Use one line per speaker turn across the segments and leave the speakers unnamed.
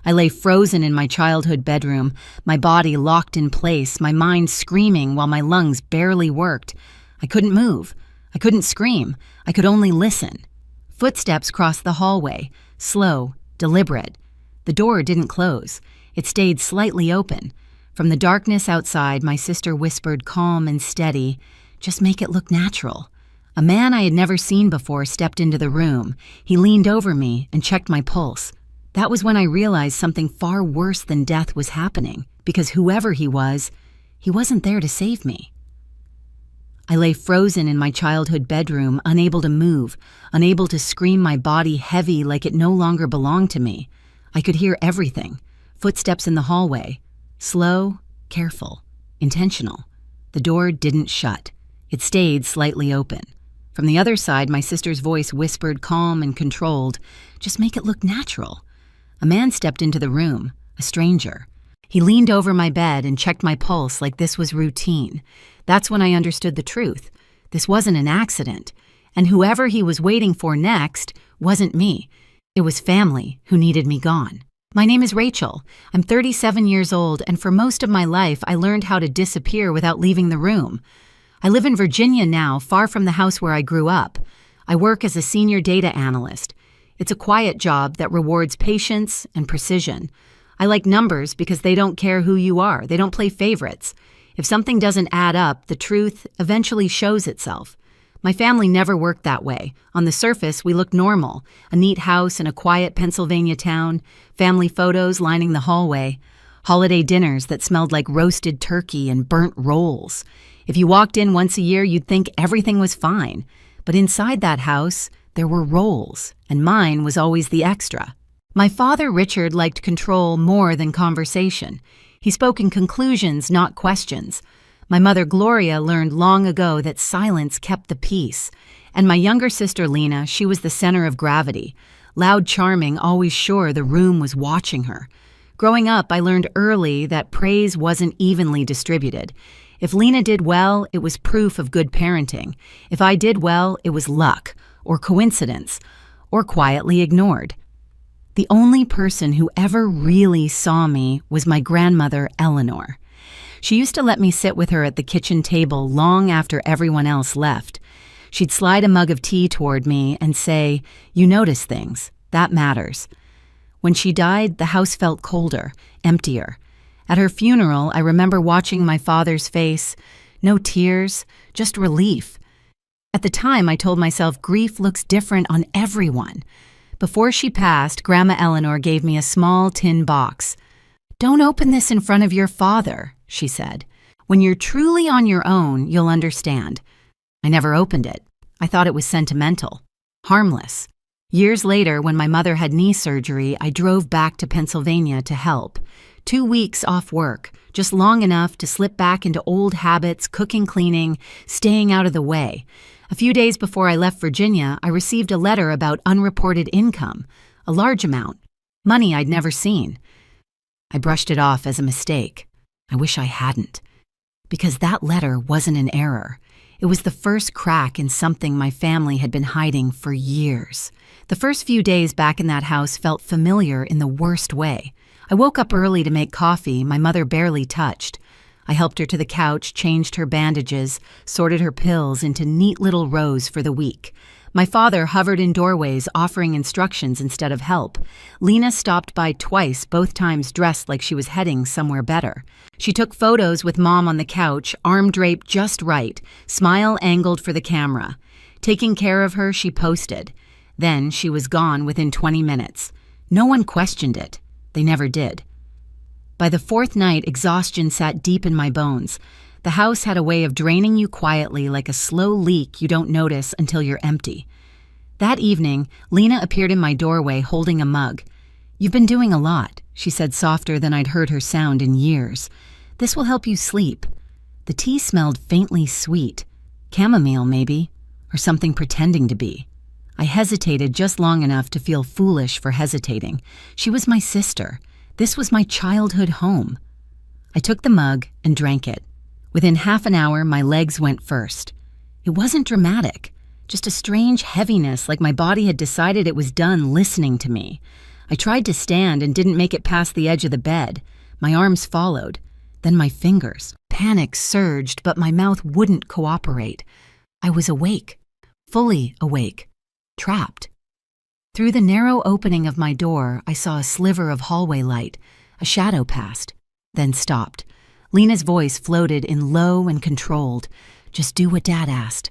I lay frozen in my childhood bedroom, my body locked in place, my mind screaming while my lungs barely worked. I couldn't move. I couldn't scream. I could only listen. Footsteps crossed the hallway, slow, deliberate. The door didn't close. It stayed slightly open. From the darkness outside, my sister whispered, calm and steady, "Just make it look natural." A man I had never seen before stepped into the room. He leaned over me and checked my pulse. That was when I realized something far worse than death was happening, because whoever he wasn't there to save me. I lay frozen in my childhood bedroom, unable to move, unable to scream, my body heavy like it no longer belonged to me. I could hear everything. Footsteps in the hallway. Slow, careful, intentional. The door didn't shut. It stayed slightly open. From the other side, my sister's voice whispered, calm and controlled, "Just make it look natural." A man stepped into the room, a stranger. He leaned over my bed and checked my pulse like this was routine. That's when I understood the truth. This wasn't an accident. And whoever he was waiting for next wasn't me. It was family who needed me gone. My name is Rachel. I'm 37 years old, and for most of my life, I learned how to disappear without leaving the room. I live in Virginia now, far from the house where I grew up. I work as a senior data analyst. It's a quiet job that rewards patience and precision. I like numbers because they don't care who you are. They don't play favorites. If something doesn't add up, the truth eventually shows itself. My family never worked that way. On the surface, we looked normal. A neat house in a quiet Pennsylvania town, family photos lining the hallway, holiday dinners that smelled like roasted turkey and burnt rolls. If you walked in once a year, you'd think everything was fine. But inside that house, there were roles, and mine was always the extra. My father, Richard, liked control more than conversation. He spoke in conclusions, not questions. My mother, Gloria, learned long ago that silence kept the peace. And my younger sister, Lena, she was the center of gravity. Loud, charming, always sure the room was watching her. Growing up, I learned early that praise wasn't evenly distributed. If Lena did well, it was proof of good parenting. If I did well, it was luck, or coincidence, or quietly ignored. The only person who ever really saw me was my grandmother, Eleanor. She used to let me sit with her at the kitchen table long after everyone else left. She'd slide a mug of tea toward me and say, "You notice things. That matters." When she died, the house felt colder, emptier. At her funeral, I remember watching my father's face. No tears, just relief. At the time, I told myself grief looks different on everyone. Before she passed, Grandma Eleanor gave me a small tin box. "Don't open this in front of your father," she said. "When you're truly on your own, you'll understand." I never opened it. I thought it was sentimental, harmless. Years later, when my mother had knee surgery, I drove back to Pennsylvania to help. 2 weeks off work, just long enough to slip back into old habits, cooking, cleaning, staying out of the way. A few days before I left Virginia, I received a letter about unreported income, a large amount, money I'd never seen. I brushed it off as a mistake. I wish I hadn't. Because that letter wasn't an error. It was the first crack in something my family had been hiding for years. The first few days back in that house felt familiar in the worst way. I woke up early to make coffee my mother barely touched. I helped her to the couch, changed her bandages, sorted her pills into neat little rows for the week. My father hovered in doorways, offering instructions instead of help. Lena stopped by twice, both times dressed like she was heading somewhere better. She took photos with Mom on the couch, arm draped just right, smile angled for the camera. Taking care of her, she posted. Then she was gone within 20 minutes. No one questioned it. They never did. By the fourth night, exhaustion sat deep in my bones. The house had a way of draining you quietly like a slow leak you don't notice until you're empty. That evening, Lena appeared in my doorway holding a mug. "You've been doing a lot," she said, softer than I'd heard her sound in years. "This will help you sleep." The tea smelled faintly sweet. Chamomile, maybe, or something pretending to be. I hesitated just long enough to feel foolish for hesitating. She was my sister. This was my childhood home. I took the mug and drank it. Within half an hour, my legs went first. It wasn't dramatic, just a strange heaviness like my body had decided it was done listening to me. I tried to stand and didn't make it past the edge of the bed. My arms followed, then my fingers. Panic surged, but my mouth wouldn't cooperate. I was awake, fully awake, trapped. Through the narrow opening of my door, I saw a sliver of hallway light. A shadow passed, then stopped. Lena's voice floated in low and controlled. Just do what Dad asked.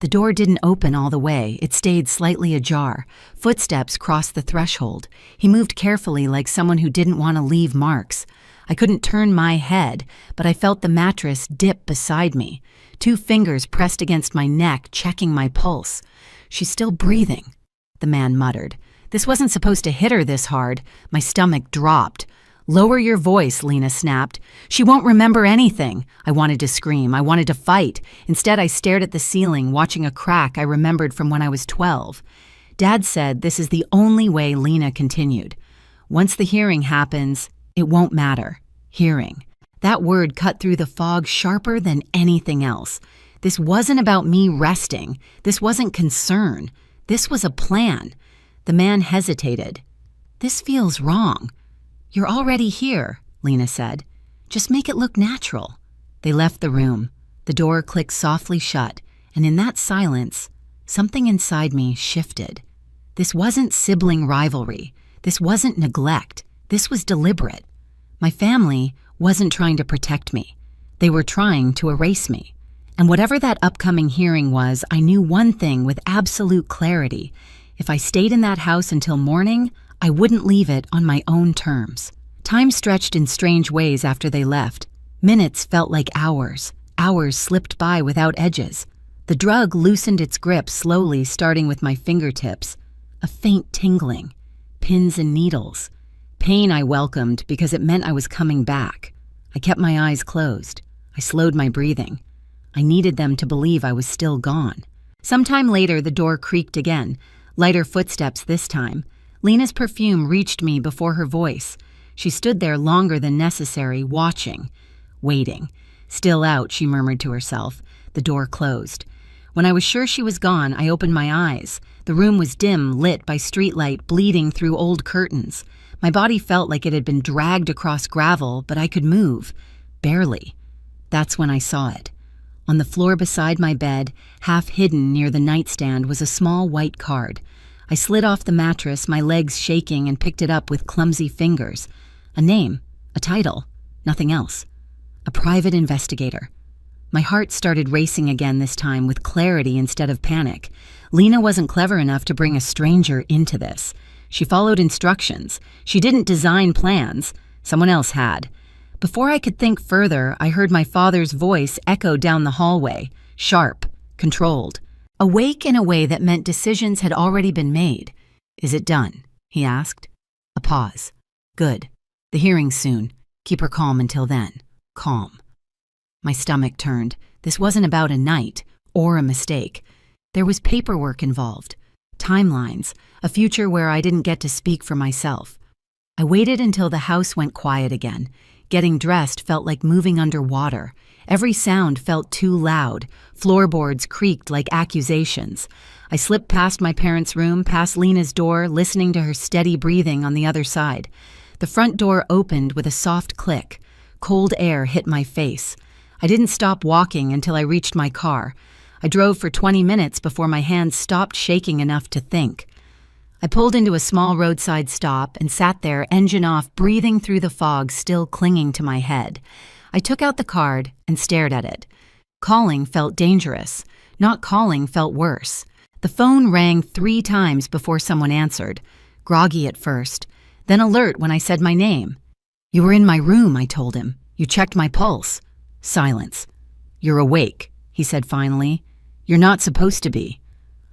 The door didn't open all the way. It stayed slightly ajar. Footsteps crossed the threshold. He moved carefully like someone who didn't want to leave marks. I couldn't turn my head, but I felt the mattress dip beside me. 2 fingers pressed against my neck, checking my pulse. She's still breathing, the man muttered. This wasn't supposed to hit her this hard. My stomach dropped. Lower your voice, Lena snapped. She won't remember anything. I wanted to scream. I wanted to fight. Instead, I stared at the ceiling, watching a crack I remembered from when I was 12. Dad said this is the only way. Lena continued. Once the hearing happens, it won't matter. Hearing. That word cut through the fog sharper than anything else. This wasn't about me resting. This wasn't concern. This was a plan. The man hesitated. This feels wrong. You're already here, Lena said. Just make it look natural. They left the room. The door clicked softly shut, and in that silence, something inside me shifted. This wasn't sibling rivalry. This wasn't neglect. This was deliberate. My family wasn't trying to protect me. They were trying to erase me. And whatever that upcoming hearing was, I knew one thing with absolute clarity. If I stayed in that house until morning, I wouldn't leave it on my own terms. Time stretched in strange ways after they left. Minutes felt like hours. Hours slipped by without edges. The drug loosened its grip slowly, starting with my fingertips. A faint tingling. Pins and needles. Pain I welcomed because it meant I was coming back. I kept my eyes closed. I slowed my breathing. I needed them to believe I was still gone. Sometime later, the door creaked again. Lighter footsteps this time. Lena's perfume reached me before her voice. She stood there longer than necessary, watching, waiting. Still out, she murmured to herself. The door closed. When I was sure she was gone, I opened my eyes. The room was dim, lit by streetlight bleeding through old curtains. My body felt like it had been dragged across gravel, but I could move. Barely. That's when I saw it. On the floor beside my bed, half hidden near the nightstand, was a small white card. I slid off the mattress, my legs shaking, and picked it up with clumsy fingers. A name, a title, nothing else. A private investigator. My heart started racing again, this time with clarity instead of panic. Lena wasn't clever enough to bring a stranger into this. She followed instructions. She didn't design plans. Someone else had. Before I could think further, I heard my father's voice echo down the hallway, sharp, controlled. Awake in a way that meant decisions had already been made. Is it done? He asked. A pause. Good. The hearing's soon. Keep her calm until then. Calm. My stomach turned. This wasn't about a night or a mistake. There was paperwork involved. Timelines. A future where I didn't get to speak for myself. I waited until the house went quiet again. Getting dressed felt like moving underwater. Every sound felt too loud. Floorboards creaked like accusations. I slipped past my parents' room, past Lena's door, listening to her steady breathing on the other side. The front door opened with a soft click. Cold air hit my face. I didn't stop walking until I reached my car. I drove for 20 minutes before my hands stopped shaking enough to think. I pulled into a small roadside stop and sat there, engine off, breathing through the fog still clinging to my head. I took out the card and stared at it. Calling felt dangerous. Not calling felt worse. The phone rang 3 times before someone answered. Groggy at first, then alert when I said my name. You were in my room, I told him. You checked my pulse. Silence. You're awake, he said finally. You're not supposed to be.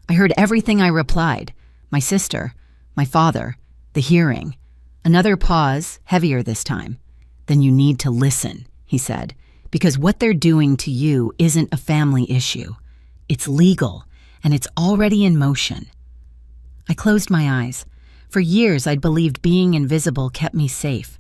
I heard everything I replied. My sister, my father, the hearing. Another pause, heavier this time. Then you need to listen, he said, because what they're doing to you isn't a family issue. It's legal, and it's already in motion. I closed my eyes. For years, I'd believed being invisible kept me safe.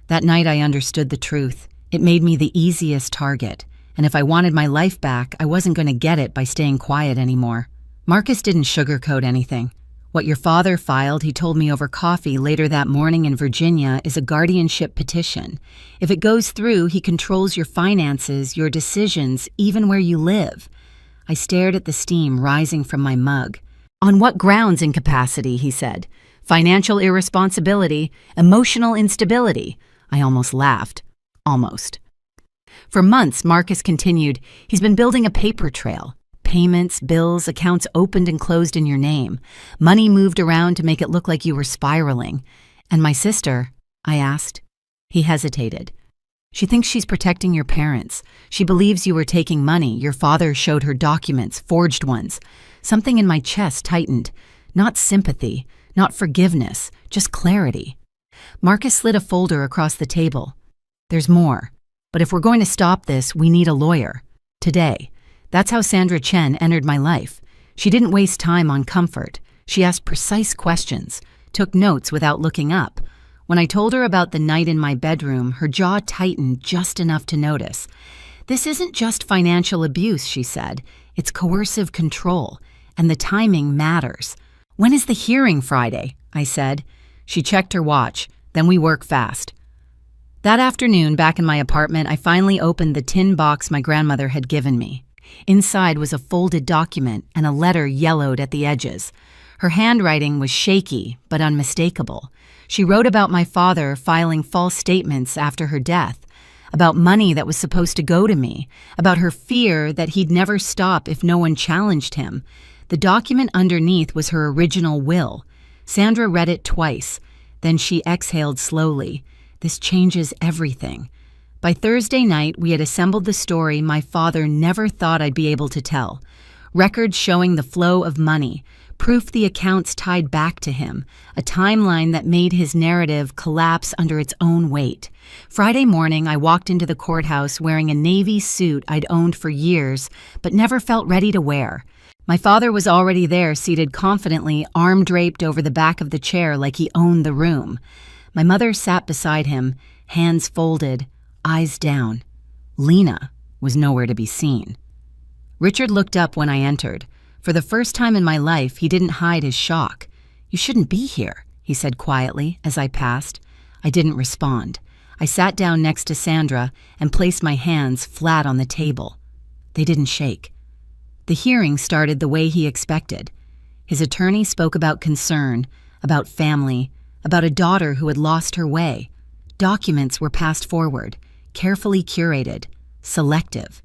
That night, I understood the truth. It made me the easiest target, and if I wanted my life back, I wasn't going to get it by staying quiet anymore. Marcus didn't sugarcoat anything. What your father filed, he told me over coffee later that morning in Virginia, is a guardianship petition. If it goes through, he controls your finances, your decisions, even where you live. I stared at the steam rising from my mug. On what grounds incapacity, he said. Financial irresponsibility, emotional instability. I almost laughed. Almost. For months, Marcus continued, he's been building a paper trail. Payments, bills, accounts opened and closed in your name. Money moved around to make it look like you were spiraling. And my sister, I asked. He hesitated. She thinks she's protecting your parents. She believes you were taking money. Your father showed her documents, forged ones. Something in my chest tightened. Not sympathy, not forgiveness, just clarity. Marcus slid a folder across the table. There's more. But if we're going to stop this, we need a lawyer. Today. That's how Sandra Chen entered my life. She didn't waste time on comfort. She asked precise questions, took notes without looking up. When I told her about the night in my bedroom, her jaw tightened just enough to notice. This isn't just financial abuse, she said. It's coercive control, and the timing matters. When is the hearing Friday? I said. She checked her watch. Then we work fast. That afternoon, back in my apartment, I finally opened the tin box my grandmother had given me. Inside was a folded document and a letter yellowed at the edges. Her handwriting was shaky but unmistakable. She wrote about my father filing false statements after her death, about money that was supposed to go to me, about her fear that he'd never stop if no one challenged him. The document underneath was her original will. Sandra read it twice. Then she exhaled slowly. This changes everything. By Thursday night, we had assembled the story my father never thought I'd be able to tell. Records showing the flow of money, proof the accounts tied back to him, a timeline that made his narrative collapse under its own weight. Friday morning, I walked into the courthouse wearing a navy suit I'd owned for years, but never felt ready to wear. My father was already there, seated confidently, arm draped over the back of the chair like he owned the room. My mother sat beside him, hands folded, eyes down. Lena was nowhere to be seen. Richard looked up when I entered. For the first time in my life, he didn't hide his shock. "You shouldn't be here," he said quietly as I passed. I didn't respond. I sat down next to Sandra and placed my hands flat on the table. They didn't shake. The hearing started the way he expected. His attorney spoke about concern, about family, about a daughter who had lost her way. Documents were passed forward, carefully curated, selective.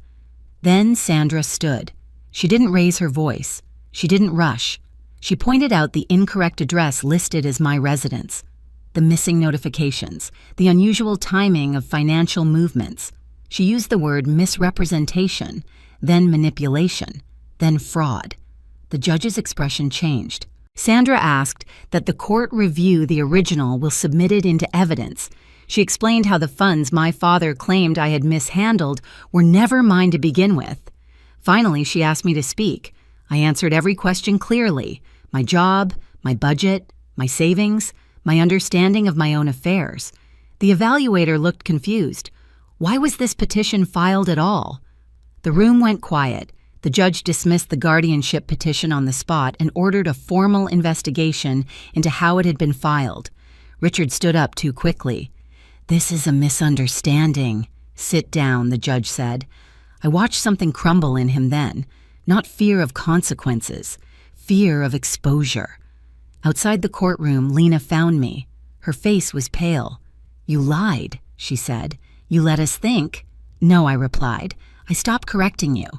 Then Sandra stood. She didn't raise her voice. She didn't rush. She pointed out the incorrect address listed as my residence, the missing notifications, the unusual timing of financial movements. She used the word misrepresentation, then manipulation, then fraud. The judge's expression changed. Sandra asked that the court review the original will submit it into evidence. She explained how the funds my father claimed I had mishandled were never mine to begin with. Finally, she asked me to speak. I answered every question clearly. My job, my budget, my savings, my understanding of my own affairs. The evaluator looked confused. Why was this petition filed at all? The room went quiet. The judge dismissed the guardianship petition on the spot and ordered a formal investigation into how it had been filed. Richard stood up too quickly. "This is a misunderstanding." "Sit down," the judge said. I watched something crumble in him then. Not fear of consequences, fear of exposure. Outside the courtroom, Lena found me. Her face was pale. "You lied," she said. "You let us think." "No," I replied. "I stopped correcting you."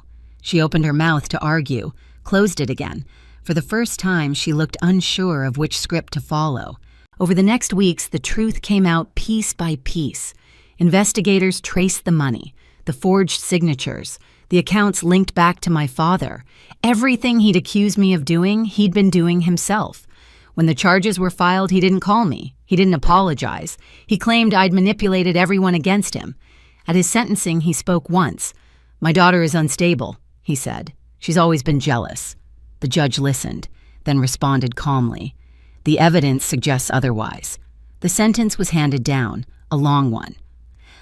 She opened her mouth to argue, closed it again. For the first time, she looked unsure of which script to follow. Over the next weeks, the truth came out piece by piece. Investigators traced the money, the forged signatures, the accounts linked back to my father. Everything he'd accused me of doing, he'd been doing himself. When the charges were filed, he didn't call me. He didn't apologize. He claimed I'd manipulated everyone against him. At his sentencing, he spoke once. "My daughter is unstable," he said. "She's always been jealous." The judge listened, then responded calmly. "The evidence suggests otherwise." The sentence was handed down, a long one.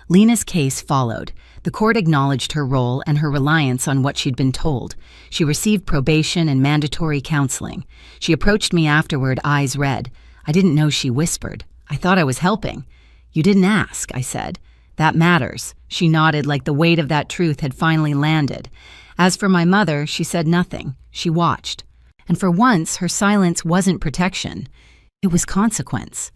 Lena's case followed. The court acknowledged her role and her reliance on what she'd been told. She received probation and mandatory counseling. She approached me afterward, eyes red. I didn't know she whispered. I thought I was helping. You didn't ask, I said. That matters. She nodded like the weight of that truth had finally landed. As for my mother, she said nothing. She watched. And for once, her silence wasn't protection. It was consequence.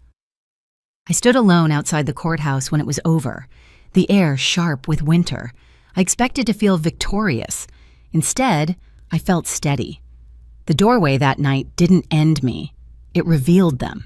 I stood alone outside the courthouse when it was over, the air sharp with winter. I expected to feel victorious. Instead, I felt steady. The doorway that night didn't end me. It revealed them.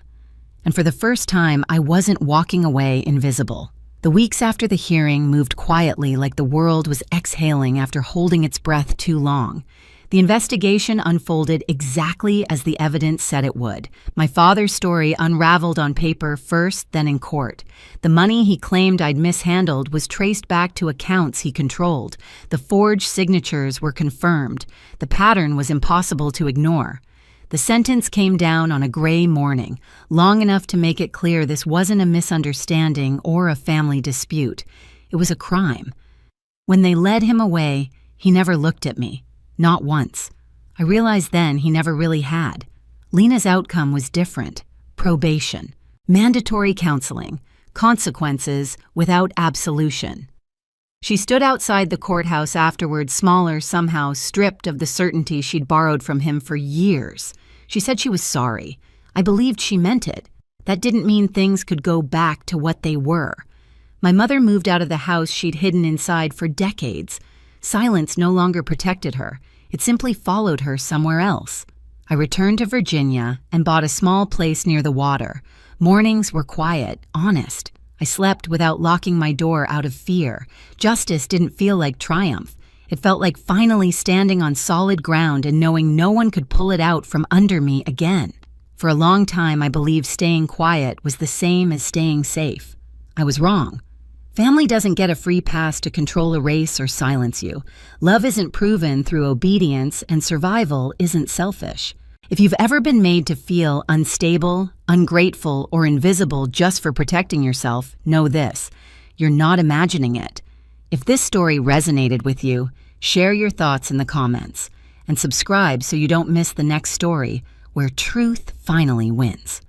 And for the first time, I wasn't walking away invisible. The weeks after the hearing moved quietly like the world was exhaling after holding its breath too long. The investigation unfolded exactly as the evidence said it would. My father's story unraveled on paper first, then in court. The money he claimed I'd mishandled was traced back to accounts he controlled. The forged signatures were confirmed. The pattern was impossible to ignore. The sentence came down on a gray morning, long enough to make it clear this wasn't a misunderstanding or a family dispute. It was a crime. When they led him away, he never looked at me. Not once. I realized then he never really had. Lena's outcome was different. Probation. Mandatory counseling. Consequences without absolution. She stood outside the courthouse afterward, smaller somehow, stripped of the certainty she'd borrowed from him for years. She said she was sorry. I believed she meant it. That didn't mean things could go back to what they were. My mother moved out of the house she'd hidden inside for decades. Silence no longer protected her. It simply followed her somewhere else. I returned to Virginia and bought a small place near the water. Mornings were quiet, honest. I slept without locking my door out of fear. Justice didn't feel like triumph. It felt like finally standing on solid ground and knowing no one could pull it out from under me again. For a long time, I believed staying quiet was the same as staying safe. I was wrong. Family doesn't get a free pass to control a race or silence you. Love isn't proven through obedience, and survival isn't selfish. If you've ever been made to feel unstable, ungrateful, or invisible just for protecting yourself, know this: you're not imagining it. If this story resonated with you, share your thoughts in the comments, and subscribe so you don't miss the next story where truth finally wins.